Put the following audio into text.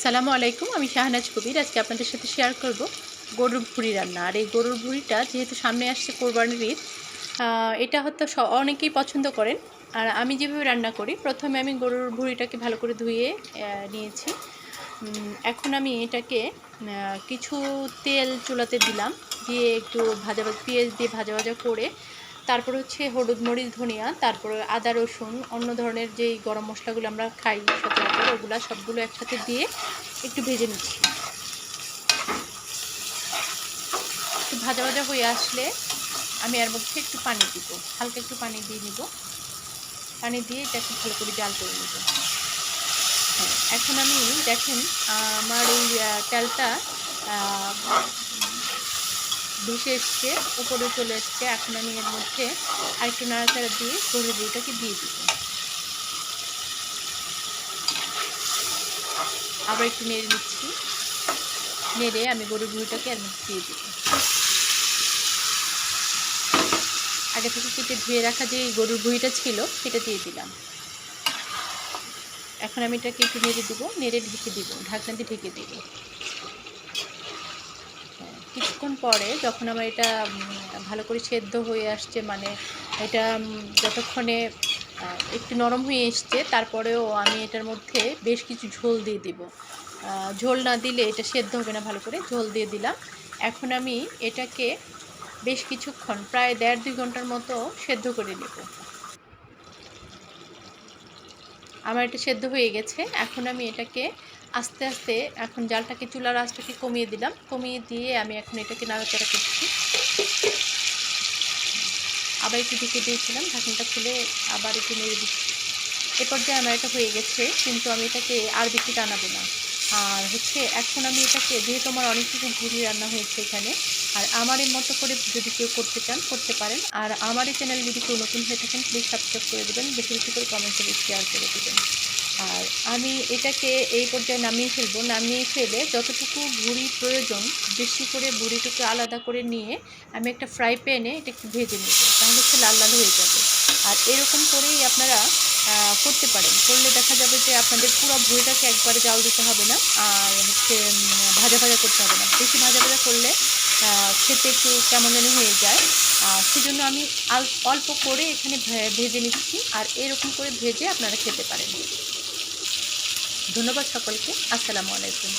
আসসালামু আলাইকুম। আমি শাহনাজ কবির। আজকে আপনাদের সাথে শেয়ার করব গরুর ভুঁড়ি রান্না। আর এই গরুর ভুঁড়িটা যেহেতু সামনে আসছে কোরবানির ঈদ, এটা হয়তো অনেকেই পছন্দ করেন। আর আমি যেভাবে রান্না করি, প্রথমে আমি গরুর ভুঁড়িটাকে ভালো করে ধুয়ে নিয়েছি। এখন আমি এটাকে কিছু তেল চুলাতে দিলাম, দিয়ে একটু পেঁয়াজ দিয়ে ভাজা ভাজা করে তারপর হচ্ছে হলুদ মরিচ ধনিয়া, তারপরে আদা রসুন, অন্য ধরনের যেই গরম মশলাগুলো আমরা খাই সচরাচর, ওগুলো সবগুলো একসাথে দিয়ে একটু ভেজে নিচ্ছি। একটু ভাজা ভাজা হয়ে আসলে আমি এর মধ্যে একটু পানি দিব, হালকা একটু পানি দিয়ে নিব। পানি দিয়ে এটাকে ভালো করে জাল করে নেব। হ্যাঁ, এখন আমি দেখেন আমার এই তেলটা ভেসে এসছে, উপরে চলে এসছে। এখন আমি এর মধ্যে আরেকটু নাড়াচাড়া দিয়ে গরুর ভুঁড়িটাকে দিয়ে দিব। আবার একটু নেড়ে নিচ্ছি। নেড়ে আমি গরুর ভুঁড়িটাকে এর মধ্যে দিয়ে দিব। আগে থেকে কেটে ধুয়ে রাখা যে গরুর ভুঁড়িটা ছিল সেটা দিয়ে দিলাম। এখন আমি এটাকে একটু নেড়ে দিব, নেড়ে ঢেকে দিব, ঢাকনা দিয়ে ঢেকে দিব। কিছুক্ষণ পরে যখন আমার এটা ভালো করে সেদ্ধ হয়ে আসছে, মানে এটা যতক্ষণে একটু নরম হয়ে এসছে, তারপরেও আমি এটার মধ্যে বেশ কিছু ঝোল দিয়ে দিব। ঝোল না দিলে এটা সেদ্ধ হবে না ভালো করে, ঝোল দিয়ে দিলাম। এখন আমি এটাকে বেশ কিছুক্ষণ, প্রায় 1.5-2 ঘন্টার মতো সেদ্ধ করে নেব। আমার এটা সেদ্ধ হয়ে গেছে। এখন আমি এটাকে আস্তে আস্তে, এখন জালটাকে, চুলার আঁচটাকে কমিয়ে দিলাম। কমিয়ে দিয়ে আমি এখন এটাকে নাড়াচাড়া করছি। আবার একটু ঢেকে দিয়েছিলাম, ঢাকনাটা খুলে আবার একটু নেড়ে দিচ্ছি। এ পর্যায়ে আমার এটা হয়ে গেছে, কিন্তু আমি এটাকে আর বেশি টানাবো না। আর হচ্ছে এখন আমি এটাকে, যেহেতু আমার অনেকটুকু ভুঁড়ি রান্না হয়েছে এখানে, আর আমার এর মতো করে যদি কেউ করতে চান করতে পারেন। আর আমার এই চ্যানেল যদি কেউ নতুন হয়ে থাকেন, প্লিজ সাবস্ক্রাইব করে দেবেন, বেশি বেশি করে কমেন্ট করে শেয়ার করে দেবেন। আর আমি এটাকে এই পর্যায়ে নামিয়ে ফেলবো। নামিয়ে ফেলে যতটুকু ভুঁড়ি প্রয়োজন, বেশি করে ভুঁড়িটুকু আলাদা করে নিয়ে আমি একটা ফ্রাই প্যানে এটা একটু ভেজে নেব, তাহলে হচ্ছে লাল লাল হয়ে যাবে। আর এরকম করেই আপনারা করতে পারেন। করলে দেখা যাবে যে আপনাদের পুরো ভুঁড়িটাকে একবারে জাল দিতে হবে না, আর হচ্ছে ভাজা ভাজা করতে হবে না। বেশি ভাজা ভাজা করলে খেতে একটু কেমন যেন হয়ে যায়। সেজন্য আমি অল্প করে এখানে ভেজে নিচ্ছি। আর এরকম করে ভেজে আপনারা খেতে পারেন। ধন্যবাদ সকলকে। আসসালামু আলাইকুম।